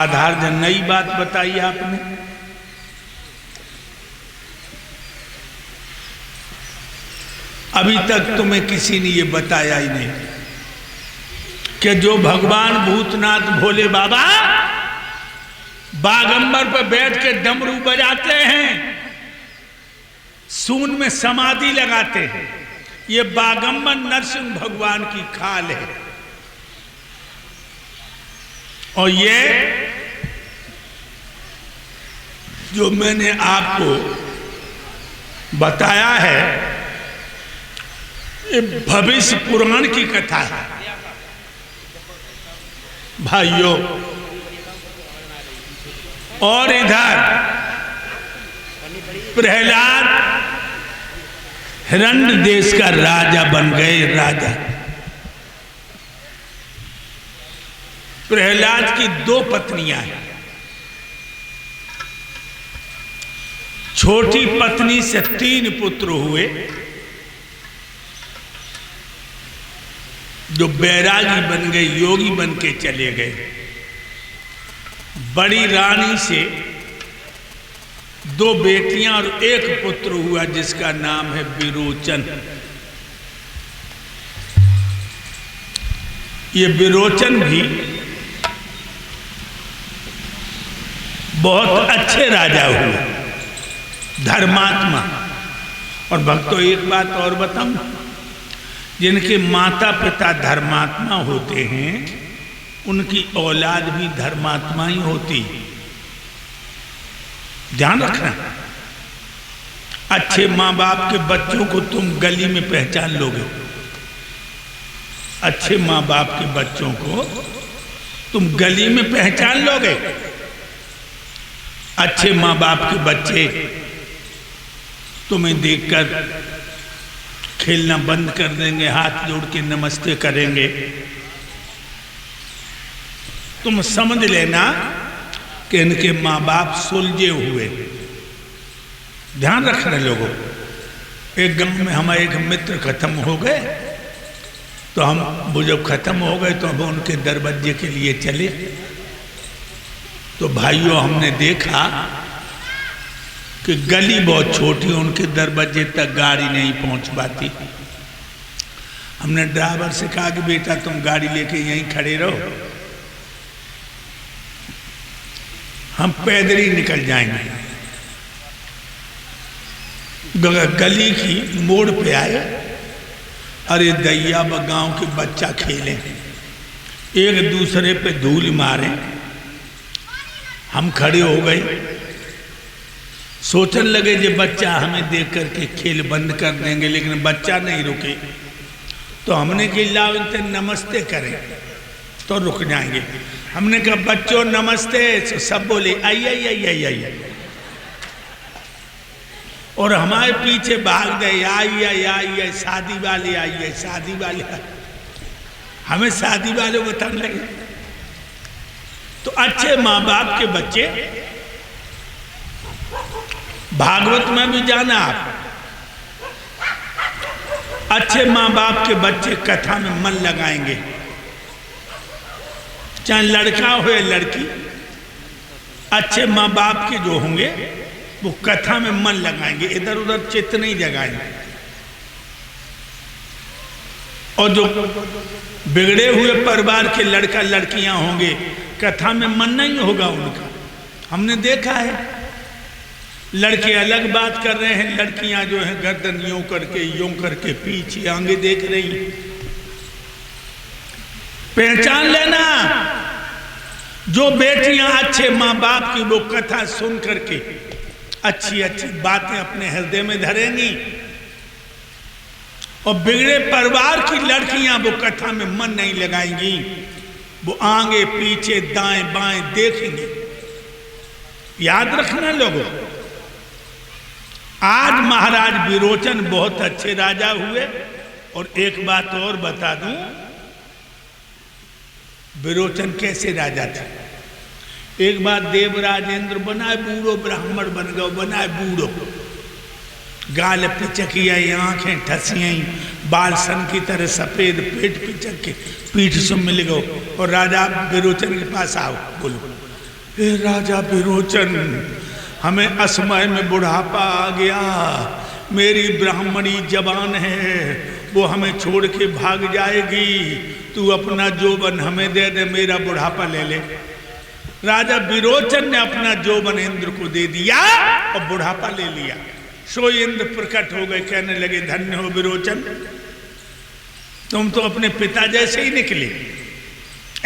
आधार जन नई बात बताई आपने। अभी तक तुम्हें किसी ने ये बताया ही नहीं कि जो भगवान भूतनाथ भोले बाबा बागंबर पर बैठ के डमरू बजाते हैं, सून में समाधि लगाते हैं, ये बागंबर नरसिंह भगवान की खाल है। और ये जो मैंने आपको बताया है, ये भविष्य पुराण की कथा है भाइयों। और इधर प्रहलाद हिरण्य देश का राजा बन गए। राजा प्रहलाद की 2 पत्नियां हैं। छोटी पत्नी से 3 पुत्र हुए जो बैरागी बन गए, योगी बन के चले गए। बड़ी रानी से 2 बेटियां और 1 पुत्र हुआ जिसका नाम है विरोचन। ये विरोचन भी बहुत अच्छे राजा हुए, धर्मात्मा। और भक्तों एक बात और बताऊं, जिनके माता पिता धर्मात्मा होते हैं उनकी औलाद भी धर्मात्मा ही होती। ध्यान रखना, अच्छे माँ बाप के बच्चों को तुम गली में पहचान लोगे। अच्छे माँ बाप के बच्चों को तुम गली में पहचान लोगे। अच्छे माँ बाप के बच्चे तुम्हें देखकर खेलना बंद कर देंगे, हाथ जोड़ के नमस्ते करेंगे। तुम समझ लेना कि इनके माँ बाप सुलझे हुए। ध्यान रखना लोगों। एक गांव में हमारे एक मित्र खत्म हो गए, तो हम वो जब खत्म हो गए तो हम उनके दरवाजे के लिए चले। तो भाइयों हमने देखा कि गली बहुत छोटी, उनके दरवाजे तक गाड़ी नहीं पहुंच पाती। हमने ड्राइवर से कहा कि बेटा तुम गाड़ी लेके यहीं खड़े रहो, हम पैदल ही निकल जाएंगे। गली की मोड़ पे आए, अरे दैया गांव के बच्चा खेले, एक दूसरे पे धूल मारे। हम खड़े हो गए, सोचने लगे कि बच्चा हमें देख करके खेल बंद कर देंगे, लेकिन बच्चा नहीं रुके। तो हमने कहा लाओ इनसे नमस्ते करें तो रुक जाएंगे। हमने कहा बच्चों नमस्ते, तो सब बोले आइए आइए आइए आइए, और हमारे पीछे भाग गए आइए आइए, शादी वाले आइए, शादी वाले। हमें शादी वाले बताने लगे। तो अच्छे माँ बाप के बच्चे, भागवत में भी जाना आप, अच्छे माँ बाप के बच्चे कथा में मन लगाएंगे, चाहे लड़का हो या लड़की। अच्छे माँ बाप के जो होंगे वो कथा में मन लगाएंगे, इधर उधर चित्त नहीं जगाएंगे। और जो बिगड़े हुए परिवार के लड़का लड़कियां होंगे, कथा में मन नहीं होगा उनका। हमने देखा है, लड़के अलग बात कर रहे हैं, लड़कियां जो हैं गर्दन यूं करके पीछे आगे देख रही। पहचान लेना, जो बेटियां अच्छे माँ बाप की वो कथा सुन करके अच्छी अच्छी बातें अपने हृदय में धरेंगी, और बिगड़े परिवार की लड़कियां वो कथा में मन नहीं लगाएंगी, वो आगे पीछे दाएं बाएं देखेंगे। याद रखना लोगों, आज महाराज विरोचन बहुत अच्छे राजा हुए। और एक बात और बता दूं, विरोचन कैसे राजा थे। एक बार देवराजेंद्र बनाए बूढ़ो, ब्राह्मण बन गए, बनाए बूढ़ो, गाल पिचकिया, आंखें ठसियाई, बाल सन की तरह सफेद, पेट पिचक के पीठ से मिल गो। और राजा विरोचन के पास आओ, बोलो हे राजा विरोचन, हमें असमय में बुढ़ापा आ गया, मेरी ब्राह्मणी जवान है, वो हमें छोड़ के भाग जाएगी, तू अपना जोबन हमें दे दे, मेरा बुढ़ापा ले ले। राजा विरोचन ने अपना जोबन इंद्र को दे दिया और बुढ़ापा ले लिया। सो इंद्र प्रकट हो गए, कहने लगे धन्य हो विरोचन, तुम तो अपने पिता जैसे ही निकले।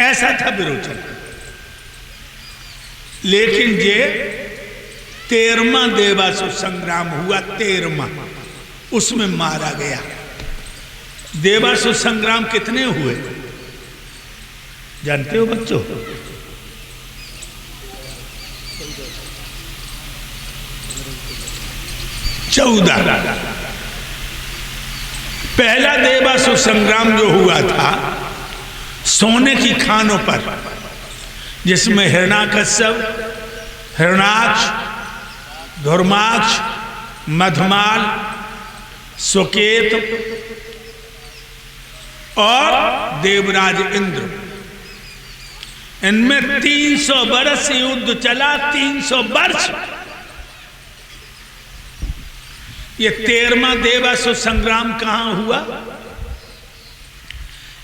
ऐसा था विरोचन। लेकिन ये 13वां देवासुर संग्राम हुआ, 13वां, उसमें मारा गया। देवासुर संग्राम कितने हुए जानते हो बच्चों? 14। पहला देवासुर संग्राम जो हुआ था सोने की खानों पर, जिसमें हिरण्याकश्यप, हिरण्याक्ष, धर्माक्ष, मधुमाल, सुकेत और देवराज इंद्र, इनमें 300 वर्ष युद्ध चला। 300 वर्ष। ये 13वां देवासुर संग्राम कहां हुआ?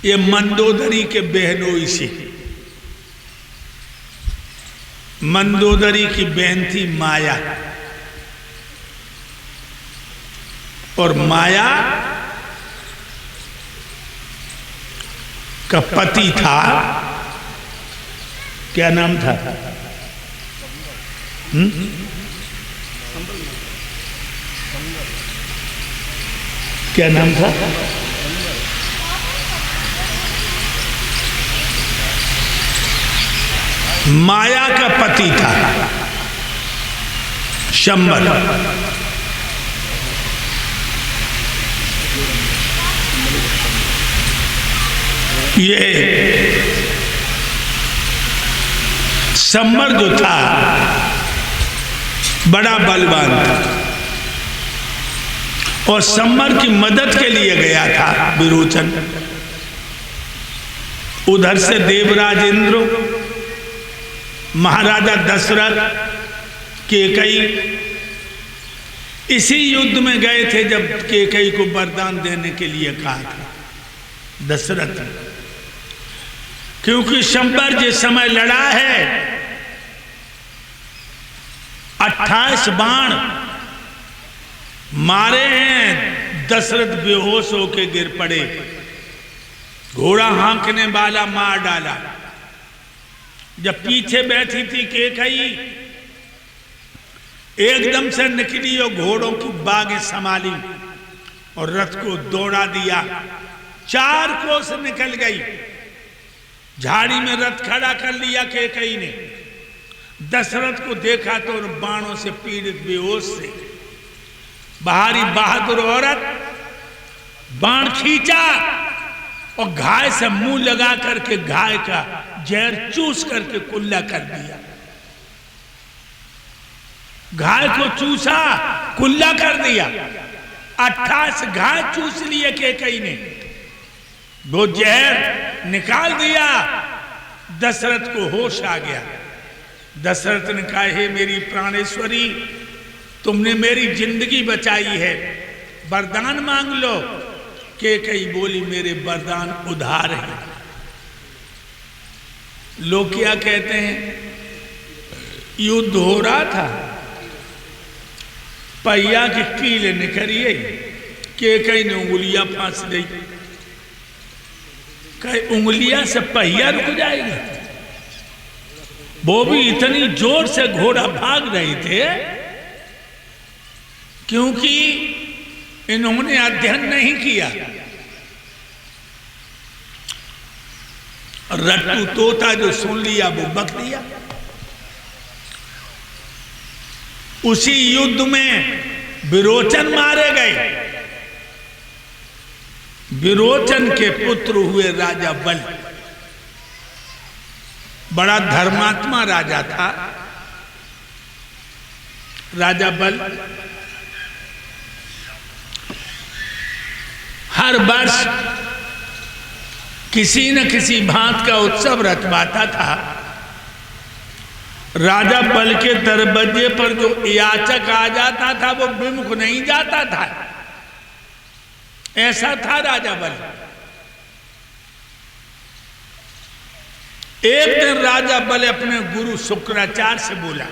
ये मंदोदरी के बहनोई से। मंदोदरी की बहन थी माया, और माया का पति था, क्या नाम था? क्या नाम था? माया का पति था शंबर। ये शंबर जो था बड़ा बलवान था, और शंबर की मदद के लिए गया था विरोचन। उधर से देवराज इंद्र, महाराजा दशरथ, केकई इसी युद्ध में गए थे जब केकई को वरदान देने के लिए कहा था दशरथ, क्योंकि शंबर जिस समय लड़ा है 28 बाण मारे हैं, दशरथ बेहोश होके गिर पड़े, घोड़ा हाँकने वाला मार डाला। जब पीछे बैठी थी केकई, एकदम से निकली और घोड़ों की बागें संभाली और रथ को दौड़ा दिया। 4 कोस निकल गई, झाड़ी में रथ खड़ा कर लिया केकई ने। दशरथ को देखा तो उन बाणों से पीड़ित बेहोश से बाहरी बहादुर औरत बाण खींचा और घाय से मुंह लगा करके घाय का जहर चूस करके कुल्ला कर दिया। घाय को चूसा, कुल्ला कर दिया। 28 घाय चूस लिए केकई ने, वो जहर निकाल दिया। दशरथ को होश आ गया। दशरथ ने कहा, हे मेरी प्राणेश्वरी, तुमने मेरी जिंदगी बचाई है, वरदान मांग लो। केकई बोली, मेरे वरदान उधार हैं। लोग क्या कहते हैं, युद्ध हो रहा था, पहिया की कील निकलिए, केकई ने उंगलियां फांस दी। कहे उंगलियां से पहिया रुक जाएगा? वो भी इतनी जोर से घोड़ा भाग रहे थे क्योंकि इन्होंने अध्ययन नहीं किया। रट्टू तोता जो सुन लिया वो बक दिया। उसी युद्ध में विरोचन मारे गए। विरोचन के पुत्र हुए राजा बल। बड़ा धर्मात्मा राजा था राजा बल। हर वर्ष किसी न किसी भांत का उत्सव रचवाता था राजा बल के दरवाजे पर जो याचक आ जाता था वो विमुख नहीं जाता था, ऐसा था राजा बल। एक दिन राजा बल अपने गुरु शुक्राचार्य से बोला,